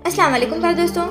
अस्सलाम वालेकुम प्यारे दोस्तों।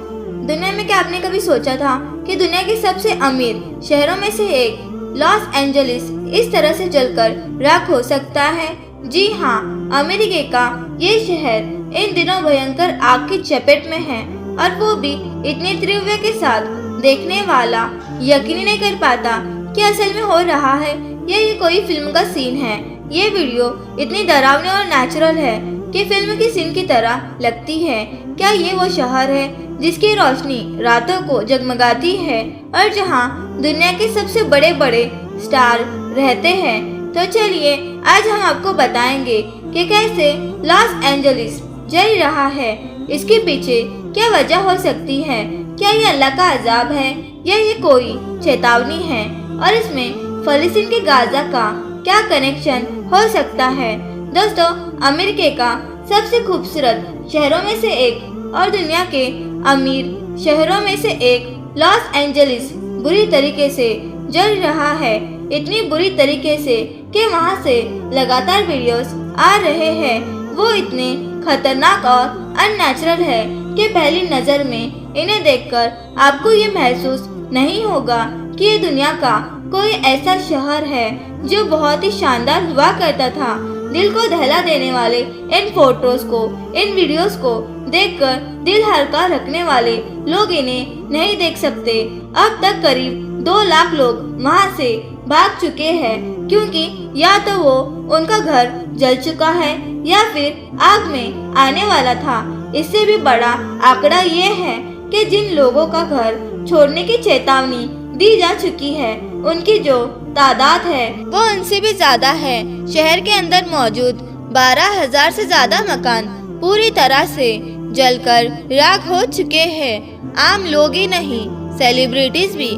दुनिया में क्या आपने कभी सोचा था कि दुनिया के सबसे अमीर शहरों में से एक लॉस एंजलिस इस तरह से जलकर राख हो सकता है? जी हाँ, अमेरिका का ये शहर इन दिनों भयंकर आग की चपेट में है और वो भी इतनी तीव्रता के साथ देखने वाला यकीन नहीं कर पाता कि असल में हो रहा है या ये कोई फिल्म का सीन है। ये वीडियो इतनी डरावनी और नेचुरल है कि फिल्म की सीन की तरह लगती है। क्या ये वो शहर है जिसकी रोशनी रातों को जगमगाती है और जहां दुनिया के सबसे बड़े बड़े स्टार रहते हैं? तो चलिए आज हम आपको बताएंगे कि कैसे लॉस एंजलिस जल रहा है। इसके पीछे क्या वजह हो सकती है? क्या ये अल्लाह का अजाब है या ये कोई चेतावनी है? और इसमें फलस्तीन के गाजा का क्या कनेक्शन हो सकता है? दोस्तों, अमेरिका का सबसे खूबसूरत शहरों में से एक और दुनिया के अमीर शहरों में से एक लॉस एंजलिस बुरी तरीके से जल रहा है। इतनी बुरी तरीके से कि वहां से लगातार वीडियोस आ रहे हैं। वो इतने खतरनाक और अननेचुरल है कि पहली नजर में इन्हें देखकर आपको ये महसूस नहीं होगा कि ये दुनिया का कोई ऐसा शहर है जो बहुत ही शानदार हुआ करता था। दिल को दहला देने वाले इन फोटोज को, इन वीडियोस को देखकर दिल हल्का रखने वाले लोग इन्हें नहीं देख सकते। अब तक करीब 2 लाख लोग वहां से भाग चुके हैं क्योंकि या तो वो उनका घर जल चुका है या फिर आग में आने वाला था। इससे भी बड़ा आंकड़ा ये है कि जिन लोगों का घर छोड़ने की चेतावनी दी जा चुकी है उनकी जो तादाद है वो उनसे भी ज्यादा है। शहर के अंदर मौजूद 12,000 से ज्यादा मकान पूरी तरह से जलकर राख हो चुके हैं। आम लोग ही नहीं, सेलिब्रिटीज भी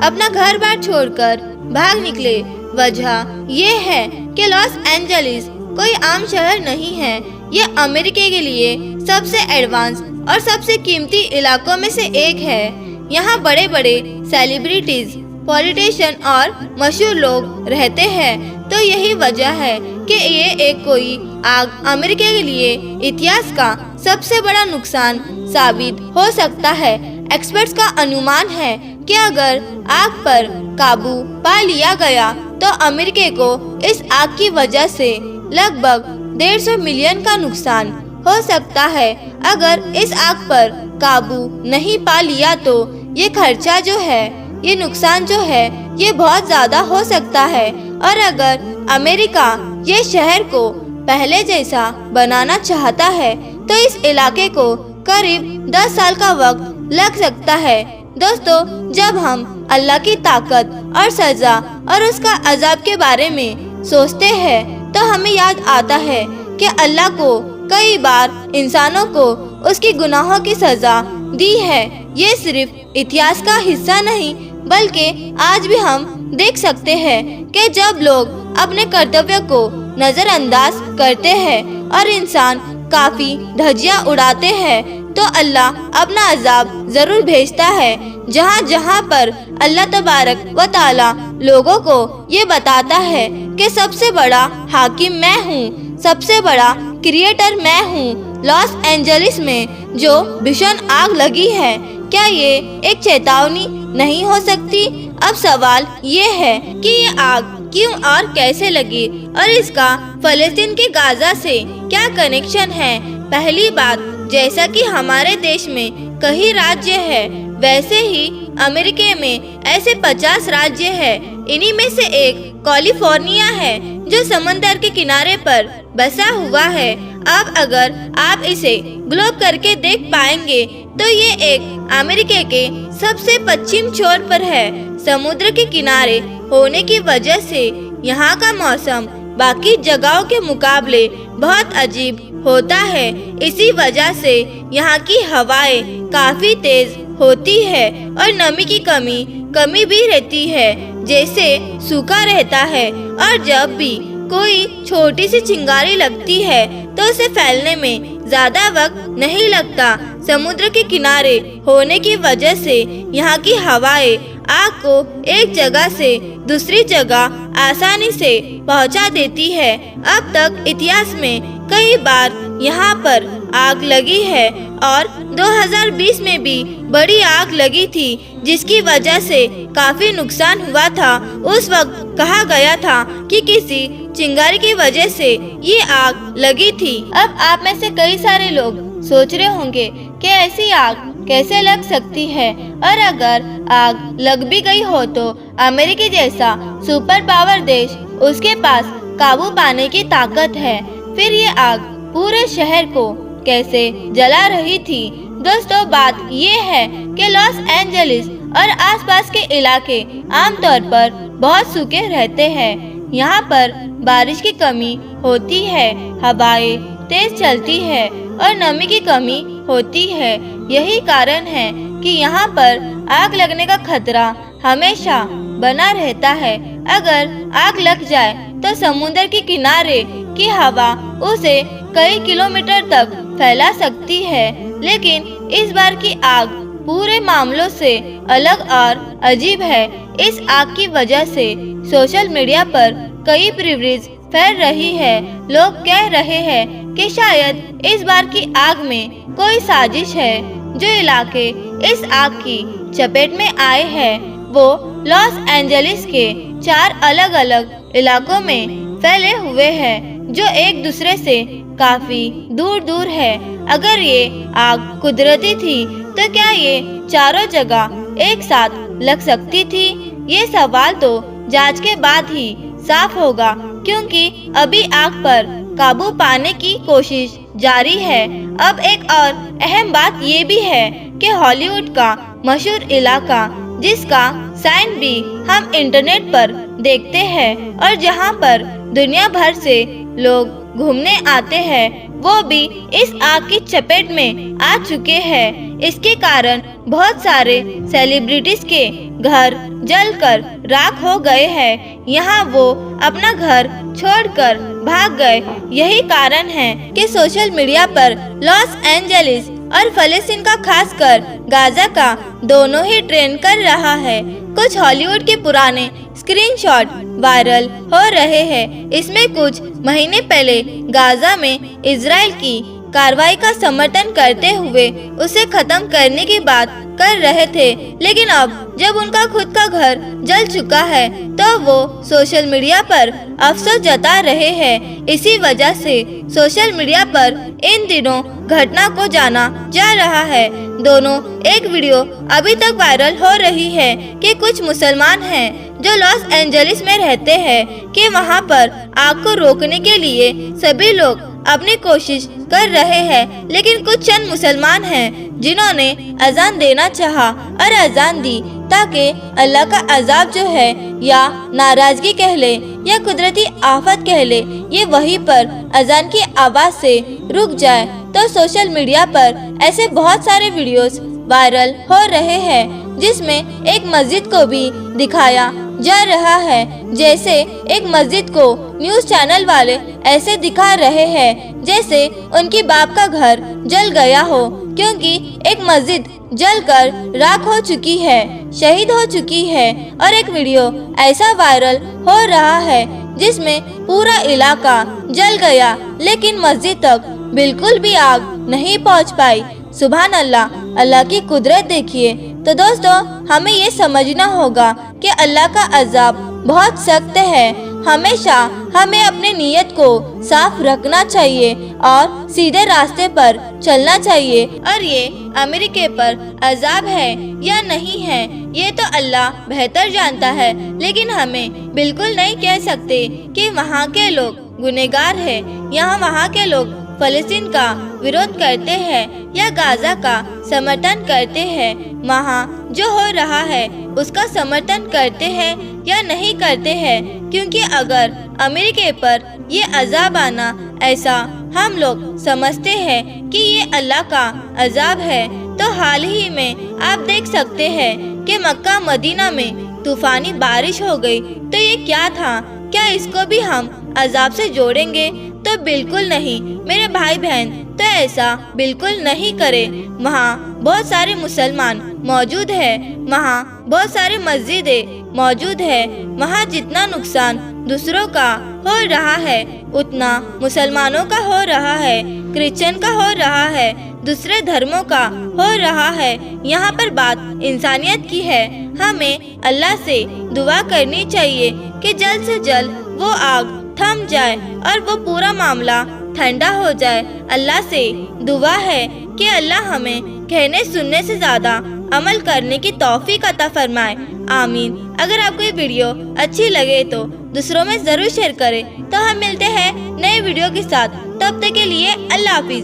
अपना घर बार छोड़कर भाग निकले। वजह ये है कि लॉस एंजलिस कोई आम शहर नहीं है। ये अमेरिका के लिए सबसे एडवांस और सबसे कीमती इलाकों में से एक है। यहाँ बड़े बड़े सेलिब्रिटीज, पॉलिटिशियन और मशहूर लोग रहते हैं। तो यही वजह है कि ये एक कोई आग अमेरिका के लिए इतिहास का सबसे बड़ा नुकसान साबित हो सकता है। एक्सपर्ट्स का अनुमान है कि अगर आग पर काबू पा लिया गया तो अमेरिका को इस आग की वजह से लगभग 150 मिलियन का नुकसान हो सकता है। अगर इस आग पर काबू नहीं पा लिया तो ये खर्चा जो है, ये नुकसान जो है, ये बहुत ज्यादा हो सकता है। और अगर अमेरिका ये शहर को पहले जैसा बनाना चाहता है तो इस इलाके को करीब 10 साल का वक्त लग सकता है। दोस्तों, जब हम अल्लाह की ताकत और सजा और उसका अजाब के बारे में सोचते हैं तो हमें याद आता है कि अल्लाह को कई बार इंसानों को उसकी गुनाहों की सजा दी है। ये सिर्फ इतिहास का हिस्सा नहीं बल्कि आज भी हम देख सकते हैं कि जब लोग अपने कर्तव्य को नजरअंदाज करते हैं और इंसान काफी धज्जियां उड़ाते हैं तो अल्लाह अपना अजाब जरूर भेजता है। जहाँ जहाँ पर अल्लाह तबारक व ताला लोगों को ये बताता है कि सबसे बड़ा हाकिम मैं हूँ, सबसे बड़ा क्रिएटर मैं हूँ। लॉस एंजलिस में जो भीषण आग लगी है, क्या ये एक चेतावनी नहीं हो सकती? अब सवाल ये है कि ये आग क्यों और कैसे लगी और इसका फलस्तीन के गाजा से क्या कनेक्शन है? पहली बात, जैसा कि हमारे देश में कई राज्य है वैसे ही अमेरिका में ऐसे 50 राज्य है। इन्हीं में से एक कैलिफोर्निया है जो समंदर के किनारे पर बसा हुआ है। अब अगर आप इसे ग्लोब करके देख पाएंगे तो ये एक अमेरिका के सबसे पश्चिम छोर पर है। समुद्र के किनारे होने की वजह से यहाँ का मौसम बाकी जगहों के मुकाबले बहुत अजीब होता है। इसी वजह से यहाँ की हवाएं काफी तेज होती है और नमी की कमी भी रहती है, जैसे सूखा रहता है। और जब भी कोई छोटी सी चिंगारी लगती है तो उसे फैलने में ज्यादा वक्त नहीं लगता। समुद्र के किनारे होने की वजह से यहाँ की हवाएं आग को एक जगह से दूसरी जगह आसानी से पहुँचा देती है। अब तक इतिहास में कई बार यहाँ पर आग लगी है और 2020 में भी बड़ी आग लगी थी जिसकी वजह से काफी नुकसान हुआ था। उस वक्त कहा गया था कि किसी चिंगारी की वजह से ये आग लगी थी। अब आप में से कई सारे लोग सोच रहे होंगे कि ऐसी आग कैसे लग सकती है, और अगर आग लग भी गई हो तो अमेरिका जैसा सुपर पावर देश उसके पास काबू पाने की ताकत है, फिर ये आग पूरे शहर को कैसे जला रही थी। दोस्तों, बात ये है कि लॉस एंजलिस और आसपास के इलाके आमतौर पर बहुत सूखे रहते हैं। यहाँ पर बारिश की कमी होती है, हवाएं तेज चलती है और नमी की कमी होती है। यही कारण है कि यहाँ पर आग लगने का खतरा हमेशा बना रहता है। अगर आग लग जाए तो समुद्र के किनारे की हवा उसे कई किलोमीटर तक फैला सकती है, लेकिन इस बार की आग पूरे मामलों से अलग और अजीब है। इस आग की वजह से सोशल मीडिया पर कई प्रिव्यूज फैल रही है। लोग कह रहे हैं कि शायद इस बार की आग में कोई साजिश है। जो इलाके इस आग की चपेट में आए हैं वो लॉस एंजलिस के 4 अलग अलग इलाकों में फैले हुए हैं, जो एक दूसरे से काफी दूर दूर है। अगर ये आग कुदरती थी तो क्या ये चारों जगह एक साथ लग सकती थी? ये सवाल तो जांच के बाद ही साफ होगा, क्योंकि अभी आग पर काबू पाने की कोशिश जारी है। अब एक और अहम बात ये भी है कि हॉलीवुड का मशहूर इलाका, जिसका साइन भी हम इंटरनेट पर देखते हैं और जहां पर दुनिया भर से लोग घूमने आते हैं, वो भी इस आग की चपेट में आ चुके हैं। इसके कारण बहुत सारे सेलिब्रिटीज के घर जलकर राख हो गए हैं। यहाँ वो अपना घर छोड़कर भाग गए। यही कारण है कि सोशल मीडिया पर लॉस एंजलिस और फलस्तीन का, खासकर गाजा का दोनों ही ट्रेंड कर रहा है। कुछ हॉलीवुड के पुराने स्क्रीनशॉट वायरल हो रहे हैं। इसमें कुछ महीने पहले गाजा में इजराइल की कार्रवाई का समर्थन करते हुए उसे खत्म करने की बात कर रहे थे, लेकिन अब जब उनका खुद का घर जल चुका है तो वो सोशल मीडिया पर अफसोस जता रहे हैं। इसी वजह से सोशल मीडिया पर इन दिनों घटना को जाना जा रहा है। दोनों एक वीडियो अभी तक वायरल हो रही है कि कुछ मुसलमान हैं जो लॉस एंजलिस में रहते हैं कि वहां पर आग को रोकने के लिए सभी लोग अपनी कोशिश कर रहे हैं, लेकिन कुछ चंद मुसलमान हैं जिन्होंने अजान देना चाहा और अजान दी, ताकि अल्लाह का अजाब जो है, या नाराजगी कह ले या कुदरती आफत कह ले, ये वहीं पर अजान की आवाज से रुक जाए। तो सोशल मीडिया पर ऐसे बहुत सारे वीडियोस वायरल हो रहे हैं जिसमें एक मस्जिद को भी दिखाया जा रहा है, जैसे एक मस्जिद को न्यूज़ चैनल वाले ऐसे दिखा रहे हैं जैसे उनकी बाप का घर जल गया हो, क्योंकि एक मस्जिद जलकर राख हो चुकी है, शहीद हो चुकी है। और एक वीडियो ऐसा वायरल हो रहा है जिसमें पूरा इलाका जल गया, लेकिन मस्जिद तक बिल्कुल भी आग नहीं पहुंच पाई। सुभान अल्लाह, अल्लाह की कुदरत देखिए। तो दोस्तों, हमें ये समझना होगा कि अल्लाह का अजाब बहुत सख्त है। हमेशा हमें अपने नीयत को साफ रखना चाहिए और सीधे रास्ते पर चलना चाहिए। और ये अमेरिका पर अजाब है या नहीं है, ये तो अल्लाह बेहतर जानता है, लेकिन हमें बिल्कुल नहीं कह सकते कि वहाँ के लोग गुनहगार हैं। यहाँ वहाँ के लोग फलस्तीन का विरोध करते हैं या गाजा का समर्थन करते हैं। वहाँ जो हो रहा है उसका समर्थन करते हैं या नहीं करते हैं, क्योंकि अगर अमेरिका पर ये अजाब आना ऐसा हम लोग समझते हैं कि ये अल्लाह का अजाब है, तो हाल ही में आप देख सकते हैं कि मक्का मदीना में तूफानी बारिश हो गई। तो ये क्या था? क्या इसको भी हम अजाब से जोड़ेंगे? तो बिल्कुल नहीं मेरे भाई बहन, तो ऐसा बिल्कुल नहीं करें। वहाँ बहुत सारे मुसलमान मौजूद है, वहाँ बहुत सारे मस्जिदें मौजूद है। वहाँ जितना नुकसान दूसरों का हो रहा है उतना मुसलमानों का हो रहा है, क्रिश्चियन का हो रहा है। दूसरे धर्मों का हो रहा है। यहाँ पर बात इंसानियत की है। हमें अल्लाह से दुआ करनी चाहिए कि जल्द से जल्द वो आग थम जाए और वो पूरा मामला ठंडा हो जाए। अल्लाह से दुआ है कि अल्लाह हमें कहने सुनने से ज़्यादा अमल करने की तौफीक अता फरमाए। आमीन। अगर आपको ये वीडियो अच्छी लगे तो दूसरों में ज़रूर शेयर करें। तो हम मिलते हैं नए वीडियो के साथ। तब तक के लिए अल्लाह हाफिज़।